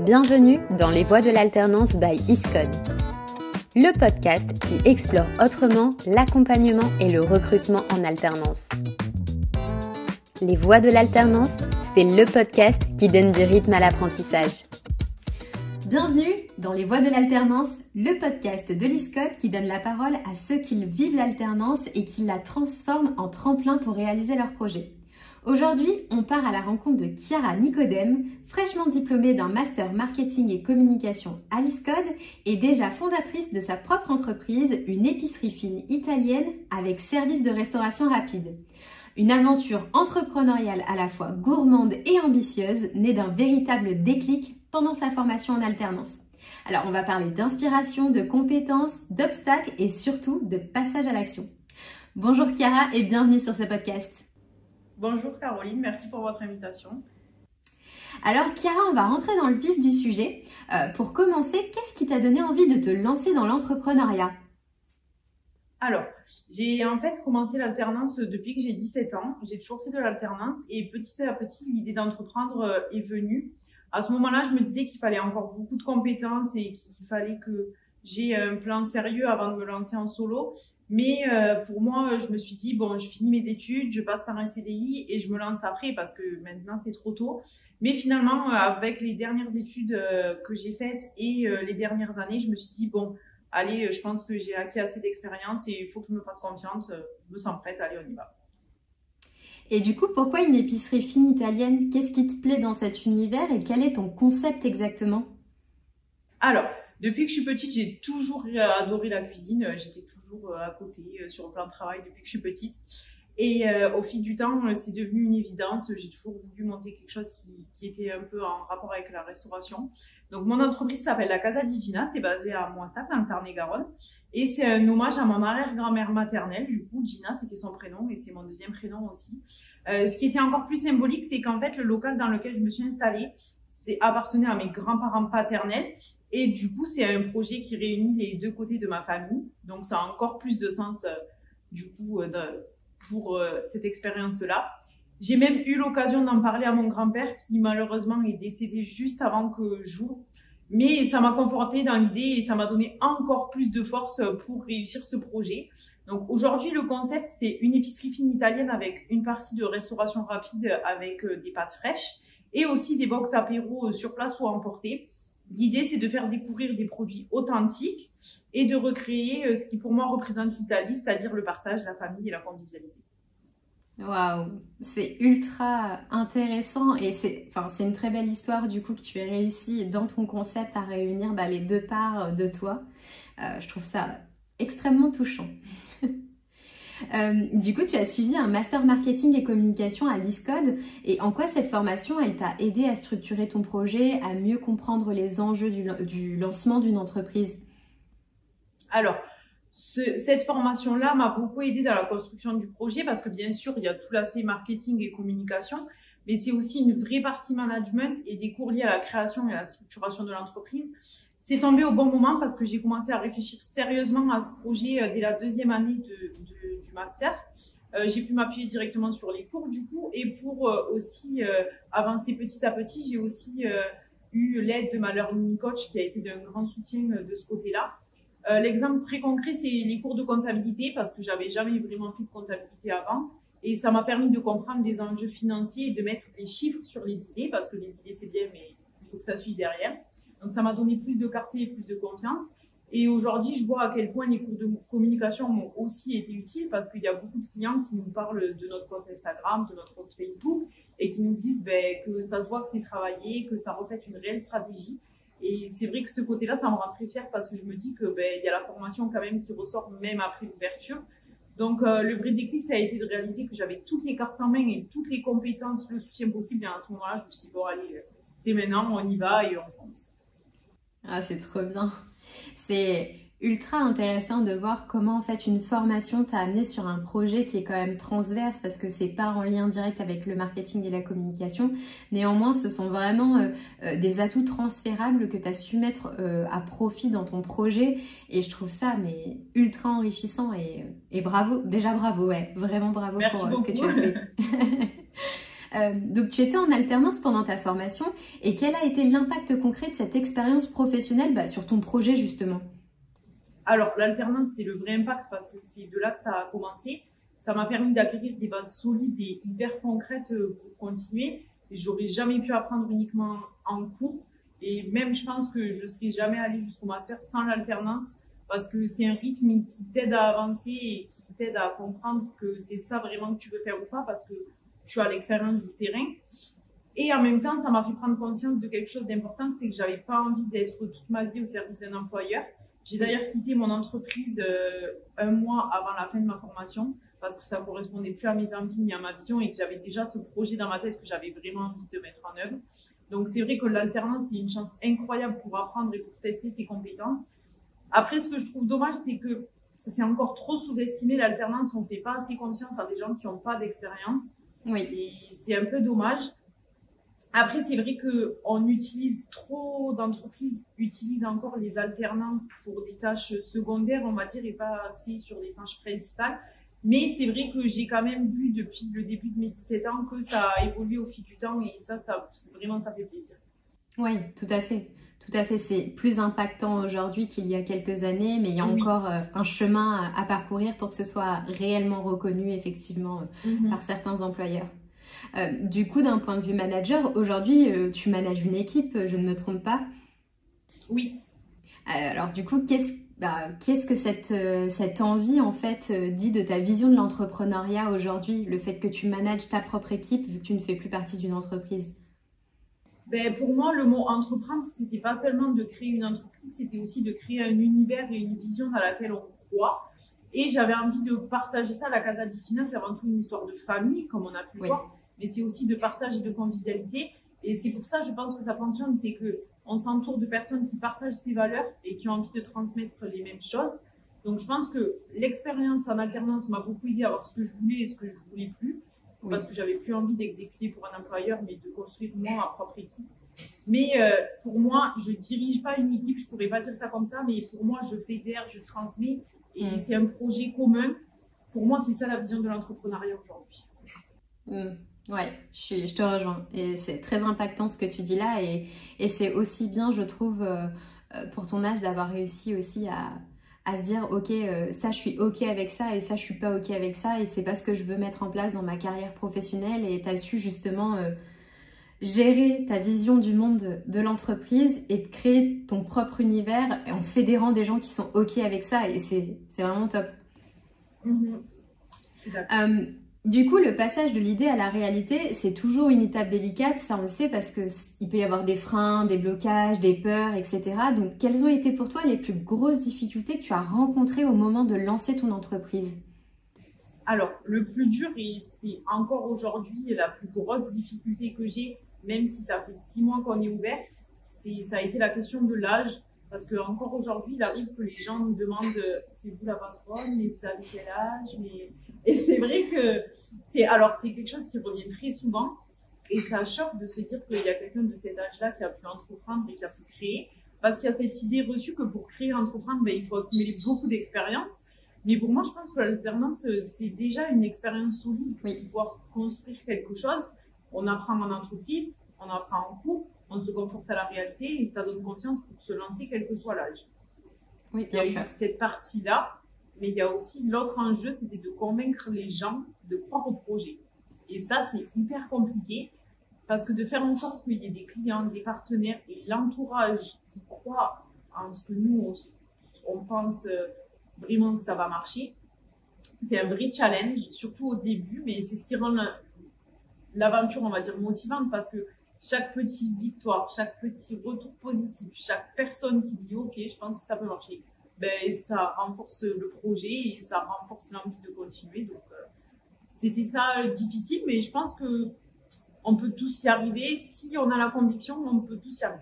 Bienvenue dans Les Voies de l'Alternance by ISCODE, le podcast qui explore autrement l'accompagnement et le recrutement en alternance. Les Voies de l'Alternance, c'est le podcast qui donne du rythme à l'apprentissage. Bienvenue dans Les Voies de l'Alternance, le podcast de l'ISCODE qui donne la parole à ceux qui vivent l'alternance et qui la transforment en tremplin pour réaliser leurs projets. Aujourd'hui, on part à la rencontre de Chiara Nicodème, fraîchement diplômée d'un master marketing et communication à l'ISCODE et déjà fondatrice de sa propre entreprise, une épicerie fine italienne avec service de restauration rapide. Une aventure entrepreneuriale à la fois gourmande et ambitieuse, née d'un véritable déclic pendant sa formation en alternance. Alors, on va parler d'inspiration, de compétences, d'obstacles et surtout de passage à l'action. Bonjour Chiara et bienvenue sur ce podcast. Bonjour Caroline, merci pour votre invitation. Alors Chiara, on va rentrer dans le vif du sujet. Pour commencer, qu'est-ce qui t'a donné envie de te lancer dans l'entrepreneuriat ? Alors, j'ai en fait commencé l'alternance depuis que j'ai 17 ans. J'ai toujours fait de l'alternance et petit à petit, l'idée d'entreprendre est venue. À ce moment-là, je me disais qu'il fallait encore beaucoup de compétences et qu'il fallait que j'ai un plan sérieux avant de me lancer en solo. Mais pour moi, je me suis dit, bon, je finis mes études, je passe par un CDI et je me lance après parce que maintenant, c'est trop tôt. Mais finalement, avec les dernières études que j'ai faites et les dernières années, je me suis dit, bon, allez, je pense que j'ai acquis assez d'expérience et il faut que je me fasse confiance. Je me sens prête, allez, on y va. Et du coup, pourquoi une épicerie fine italienne ? Qu'est-ce qui te plaît dans cet univers et quel est ton concept exactement ? Alors, depuis que je suis petite, j'ai toujours adoré la cuisine. J'étais toujours à côté sur le plan de travail depuis que je suis petite. Et au fil du temps, c'est devenu une évidence. J'ai toujours voulu monter quelque chose qui était un peu en rapport avec la restauration. Donc, mon entreprise s'appelle la Casa di Gina. C'est basé à Moissac, dans le Tarn-et-Garonne. Et c'est un hommage à mon arrière-grand-mère maternelle. Du coup, Gina, c'était son prénom et c'est mon deuxième prénom aussi. Ce qui était encore plus symbolique, c'est qu'en fait, le local dans lequel je me suis installée, appartenait à mes grands-parents paternels. Et du coup, c'est un projet qui réunit les deux côtés de ma famille. Donc, ça a encore plus de sens, pour cette expérience-là. J'ai même eu l'occasion d'en parler à mon grand-père qui, malheureusement, est décédé juste avant que j'ouvre. Mais ça m'a confortée dans l'idée et ça m'a donné encore plus de force pour réussir ce projet. Donc, aujourd'hui, le concept, c'est une épicerie fine italienne avec une partie de restauration rapide avec des pâtes fraîches et aussi des box apéro sur place ou à emporter. L'idée, c'est de faire découvrir des produits authentiques et de recréer ce qui pour moi représente l'Italie, c'est-à-dire le partage, la famille et la convivialité. Waouh, c'est ultra intéressant et c'est une très belle histoire du coup que tu aies réussi dans ton concept à réunir les deux parts de toi. Je trouve ça extrêmement touchant. Du coup, tu as suivi un master marketing et communication à l'ISCODE et en quoi cette formation, elle t'a aidé à structurer ton projet, à mieux comprendre les enjeux du lancement d'une entreprise ? Alors, cette formation-là m'a beaucoup aidé dans la construction du projet parce que bien sûr, il y a tout l'aspect marketing et communication, mais c'est aussi une vraie partie management et des cours liés à la création et à la structuration de l'entreprise. C'est tombé au bon moment parce que j'ai commencé à réfléchir sérieusement à ce projet dès la deuxième année du master. J'ai pu m'appuyer directement sur les cours du coup et pour aussi avancer petit à petit, j'ai aussi eu l'aide de ma learning coach qui a été d'un grand soutien de ce côté-là. L'exemple très concret, c'est les cours de comptabilité parce que j'avais jamais vraiment fait de comptabilité avant et ça m'a permis de comprendre les enjeux financiers et de mettre les chiffres sur les idées parce que les idées c'est bien mais il faut que ça suive derrière. Donc, ça m'a donné plus de clarté et plus de confiance. Et aujourd'hui, je vois à quel point les cours de communication m'ont aussi été utiles parce qu'il y a beaucoup de clients qui nous parlent de notre compte Instagram, de notre compte Facebook et qui nous disent que ça se voit que c'est travaillé, que ça reflète une réelle stratégie. Et c'est vrai que ce côté-là, ça me rend très fière parce que je me dis que il y a la formation quand même qui ressort même après l'ouverture. Donc, le vrai déclic, ça a été de réaliser que j'avais toutes les cartes en main et toutes les compétences, le soutien possible. Et à ce moment-là, je me suis dit, bon, allez, c'est maintenant, on y va et on fonce. Ah, c'est trop bien. C'est ultra intéressant de voir comment en fait une formation t'a amené sur un projet qui est quand même transverse parce que c'est pas en lien direct avec le marketing et la communication. Néanmoins, ce sont vraiment des atouts transférables que tu as su mettre à profit dans ton projet et je trouve ça ultra enrichissant et bravo. Déjà bravo, ouais. Vraiment bravo. Merci pour beaucoup. ce que tu as fait. Donc tu étais en alternance pendant ta formation et quel a été l'impact concret de cette expérience professionnelle sur ton projet justement? Alors l'alternance c'est le vrai impact parce que c'est de là que ça a commencé. Ça m'a permis d'acquérir des bases solides et hyper concrètes pour continuer. Et j'aurais jamais pu apprendre uniquement en cours. Et même je pense que je serais jamais allée jusqu'au master sans l'alternance parce que c'est un rythme qui t'aide à avancer et qui t'aide à comprendre que c'est ça vraiment que tu veux faire ou pas parce que tu as l'expérience du terrain. Et en même temps, ça m'a fait prendre conscience de quelque chose d'important, c'est que j'avais pas envie d'être toute ma vie au service d'un employeur. J'ai d'ailleurs quitté mon entreprise un mois avant la fin de ma formation parce que ça correspondait plus à mes envies ni à ma vision et que j'avais déjà ce projet dans ma tête que j'avais vraiment envie de mettre en œuvre. Donc c'est vrai que l'alternance, c'est une chance incroyable pour apprendre et pour tester ses compétences. Après, ce que je trouve dommage, c'est que c'est encore trop sous-estimé l'alternance. On ne fait pas assez confiance à des gens qui n'ont pas d'expérience. Oui. Et c'est un peu dommage. Après, c'est vrai qu'on utilise trop d'entreprises, utilisent encore les alternants pour des tâches secondaires, on va dire, et pas assez sur les tâches principales. Mais c'est vrai que j'ai quand même vu depuis le début de mes 17 ans que ça a évolué au fil du temps et ça vraiment, ça fait plaisir. Oui, tout à fait. Tout à fait, c'est plus impactant aujourd'hui qu'il y a quelques années, mais il y a encore un chemin à parcourir pour que ce soit réellement reconnu effectivement par certains employeurs. Du coup, d'un point de vue manager, aujourd'hui, tu manages une équipe, je ne me trompe pas? Oui. Alors du coup, qu'est-ce que cette envie en fait dit de ta vision de l'entrepreneuriat aujourd'hui, le fait que tu manages ta propre équipe vu que tu ne fais plus partie d'une entreprise? Ben, pour moi, le mot entreprendre, c'était pas seulement de créer une entreprise, c'était aussi de créer un univers et une vision dans laquelle on croit. Et j'avais envie de partager ça. La Casa di Fina, c'est avant tout une histoire de famille, comme on a pu le voir, mais c'est aussi de partage et de convivialité. Et c'est pour ça, je pense que ça fonctionne, c'est que on s'entoure de personnes qui partagent ces valeurs et qui ont envie de transmettre les mêmes choses. Donc, je pense que l'expérience en alternance m'a beaucoup aidé à voir ce que je voulais et ce que je voulais plus. Parce que j'avais plus envie d'exécuter pour un employeur, mais de construire moi ma propre équipe. Mais pour moi, je dirige pas une équipe, je pourrais pas dire ça comme ça, mais pour moi, je fédère, je transmets, et c'est un projet commun. Pour moi, c'est ça la vision de l'entrepreneuriat aujourd'hui. Ouais, je te rejoins. Et c'est très impactant ce que tu dis là, et c'est aussi bien, je trouve, pour ton âge, d'avoir réussi aussi à se dire ok, ça je suis ok avec ça et ça je suis pas ok avec ça et c'est pas ce que je veux mettre en place dans ma carrière professionnelle, et tu as su justement gérer ta vision du monde de l'entreprise et de créer ton propre univers en fédérant des gens qui sont ok avec ça, et c'est vraiment top. Du coup, le passage de l'idée à la réalité, c'est toujours une étape délicate, ça on le sait, parce qu'il peut y avoir des freins, des blocages, des peurs, etc. Donc, quelles ont été pour toi les plus grosses difficultés que tu as rencontrées au moment de lancer ton entreprise? Alors, le plus dur, et c'est encore aujourd'hui la plus grosse difficulté que j'ai, même si ça fait 6 mois qu'on est ouvert, ça a été la question de l'âge. Parce que encore aujourd'hui, il arrive que les gens nous demandent c'est vous la patronne, mais vous avez quel âge, Et c'est vrai que c'est quelque chose qui revient très souvent, et ça choque de se dire qu'il y a quelqu'un de cet âge-là qui a pu entreprendre et qui a pu créer, parce qu'il y a cette idée reçue que pour créer, entreprendre, il faut accumuler beaucoup d'expérience. Mais pour moi, je pense que l'alternance, c'est déjà une expérience solide pour pouvoir construire quelque chose. On apprend en entreprise, on apprend en cours, on se conforte à la réalité et ça donne confiance pour se lancer quel que soit l'âge. Oui, il y a eu cette partie-là, mais il y a aussi l'autre enjeu, c'était de convaincre les gens de croire au projet. Et ça, c'est hyper compliqué parce que de faire en sorte qu'il y ait des clients, des partenaires et l'entourage qui croient en ce que nous, on pense vraiment que ça va marcher, c'est un vrai challenge, surtout au début, mais c'est ce qui rend l'aventure, on va dire, motivante, parce que chaque petite victoire, chaque petit retour positif, chaque personne qui dit ok, je pense que ça peut marcher, ça renforce le projet et ça renforce l'envie de continuer. Donc c'était ça difficile, mais je pense que on peut tous y arriver. Si on a la conviction, on peut tous y arriver.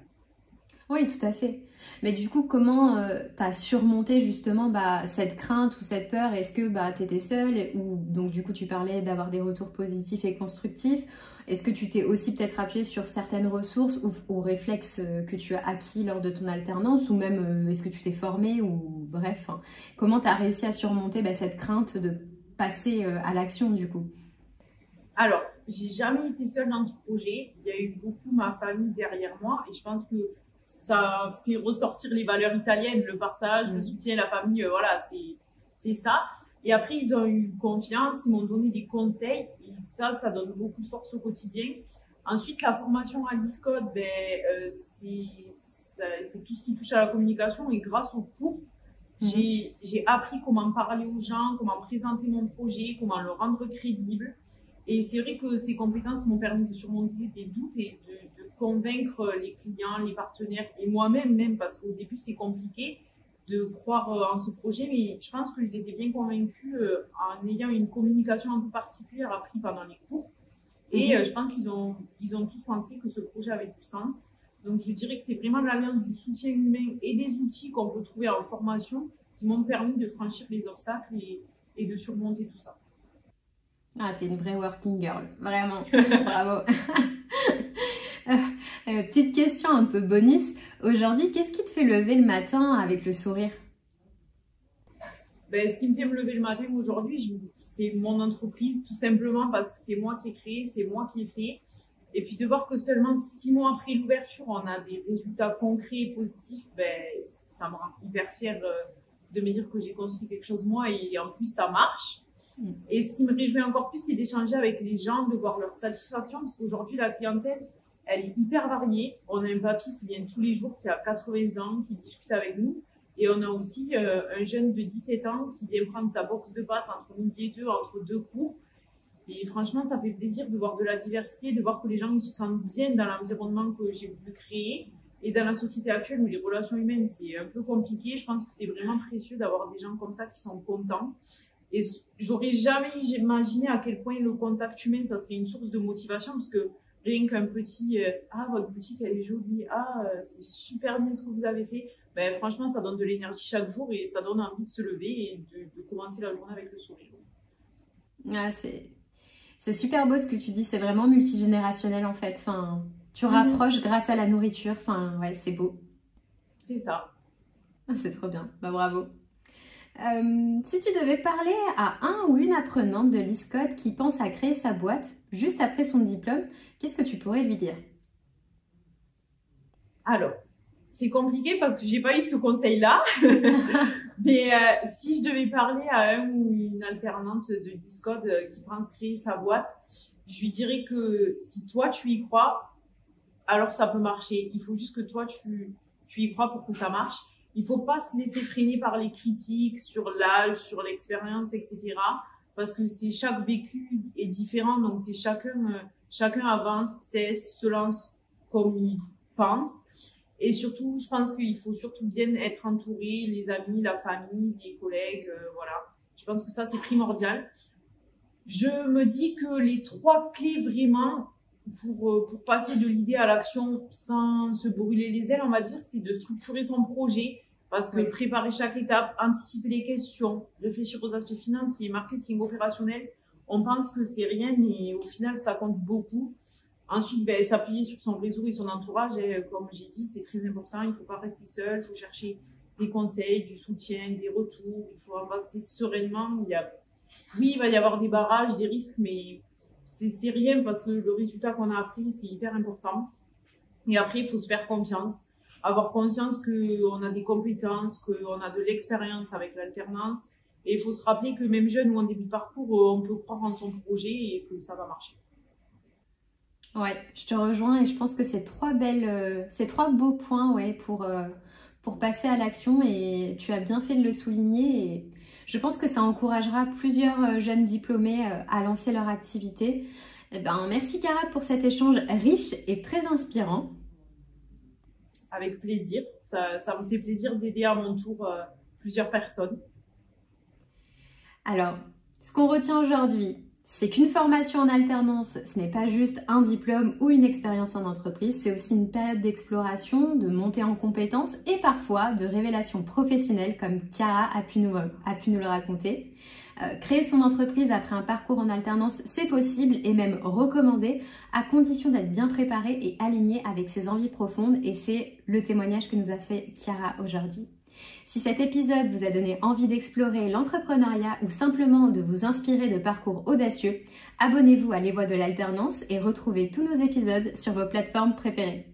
Oui, tout à fait. Mais du coup, comment tu as surmonté justement cette crainte ou cette peur? Est-ce que tu étais seule, ou donc du coup tu parlais d'avoir des retours positifs et constructifs? Est-ce que tu t'es aussi peut-être appuyé sur certaines ressources ou réflexes que tu as acquis lors de ton alternance, ou même est-ce que tu t'es formée, ou bref, comment tu as réussi à surmonter cette crainte de passer à l'action du coup? Alors, j'ai jamais été seule dans ce projet. Il y a eu beaucoup ma famille derrière moi et je pense que ça fait ressortir les valeurs italiennes, le partage, le soutien, la famille, voilà, c'est ça. Et après, ils ont eu confiance, ils m'ont donné des conseils et ça donne beaucoup de force au quotidien. Ensuite, la formation à l'ISCODE, c'est tout ce qui touche à la communication et grâce aux cours, j'ai appris comment parler aux gens, comment présenter mon projet, comment le rendre crédible. Et c'est vrai que ces compétences m'ont permis de surmonter des doutes et de convaincre les clients, les partenaires et moi-même même, parce qu'au début c'est compliqué de croire en ce projet, mais je pense que je les ai bien convaincus en ayant une communication un peu particulière apprise pendant les cours. Et je pense qu'ils ont tous pensé que ce projet avait du sens. Donc je dirais que c'est vraiment l'alliance du soutien humain et des outils qu'on peut trouver en formation qui m'ont permis de franchir les obstacles et de surmonter tout ça. Ah, t'es une vraie working girl, vraiment, bravo. Petite question un peu bonus, aujourd'hui, qu'est-ce qui te fait lever le matin avec le sourire? Ce qui me fait me lever le matin aujourd'hui, c'est mon entreprise, tout simplement parce que c'est moi qui ai créé, c'est moi qui ai fait. Et puis de voir que seulement 6 mois après l'ouverture, on a des résultats concrets et positifs, ça me rend hyper fière de me dire que j'ai construit quelque chose moi et en plus ça marche. Et ce qui me réjouit encore plus, c'est d'échanger avec les gens, de voir leur satisfaction, parce qu'aujourd'hui, la clientèle, elle est hyper variée. On a un papy qui vient tous les jours, qui a 80 ans, qui discute avec nous. Et on a aussi un jeune de 17 ans qui vient prendre sa box de pâtes entre midi et 2, entre 2 cours. Et franchement, ça fait plaisir de voir de la diversité, de voir que les gens ils se sentent bien dans l'environnement que j'ai voulu créer. Et dans la société actuelle où les relations humaines, c'est un peu compliqué, je pense que c'est vraiment précieux d'avoir des gens comme ça qui sont contents. Et j'aurais jamais imaginé à quel point le contact humain, ça serait une source de motivation, parce que rien qu'un petit votre boutique elle est jolie, c'est super bien ce que vous avez fait, franchement ça donne de l'énergie chaque jour et ça donne envie de se lever et de commencer la journée avec le sourire. Ah, c'est super beau ce que tu dis, c'est vraiment multigénérationnel en fait, enfin, tu rapproches grâce à la nourriture, enfin ouais, c'est beau. C'est ça. C'est trop bien, bravo. Si tu devais parler à un ou une apprenante de l'ISCODE qui pense à créer sa boîte juste après son diplôme, qu'est-ce que tu pourrais lui dire? Alors, c'est compliqué parce que j'ai pas eu ce conseil-là. Mais si je devais parler à un ou une alternante de l'ISCODE qui pense créer sa boîte, je lui dirais que si toi tu y crois, alors ça peut marcher. Il faut juste que toi tu y crois pour que ça marche. Il faut pas se laisser freiner par les critiques sur l'âge, sur l'expérience, etc. Parce que chaque vécu est différent, donc c'est chacun avance, teste, se lance comme il pense. Et surtout, je pense qu'il faut surtout bien être entouré, les amis, la famille, les collègues, voilà. Je pense que ça c'est primordial. Je me dis que les 3 clés vraiment pour passer de l'idée à l'action sans se brûler les ailes, on va dire, c'est de structurer son projet, parce que préparer chaque étape, anticiper les questions, réfléchir aux aspects financiers, marketing, opérationnel, on pense que c'est rien, mais au final, ça compte beaucoup. Ensuite, s'appuyer sur son réseau et son entourage, et, comme j'ai dit, c'est très important, il ne faut pas rester seul, il faut chercher des conseils, du soutien, des retours, il faut avancer sereinement. Oui, il va y avoir des barrages, des risques, mais c'est rien parce que le résultat qu'on a appris, c'est hyper important. Et après, il faut se faire confiance, avoir conscience qu'on a des compétences, qu'on a de l'expérience avec l'alternance. Et il faut se rappeler que même jeune ou en début de parcours, on peut croire en son projet et que ça va marcher. Ouais, je te rejoins et je pense que c'est 3 beaux points pour passer à l'action et tu as bien fait de le souligner. Et je pense que ça encouragera plusieurs jeunes diplômés à lancer leur activité. Merci Cara pour cet échange riche et très inspirant. Avec plaisir. Ça me fait plaisir d'aider à mon tour plusieurs personnes. Alors, ce qu'on retient aujourd'hui, c'est qu'une formation en alternance, ce n'est pas juste un diplôme ou une expérience en entreprise, c'est aussi une période d'exploration, de montée en compétences et parfois de révélation professionnelle comme Cara a pu nous le raconter. Créer son entreprise après un parcours en alternance, c'est possible et même recommandé à condition d'être bien préparé et aligné avec ses envies profondes et c'est le témoignage que nous a fait Cara aujourd'hui. Si cet épisode vous a donné envie d'explorer l'entrepreneuriat ou simplement de vous inspirer de parcours audacieux, abonnez-vous à Les Voix de l'Alternance et retrouvez tous nos épisodes sur vos plateformes préférées.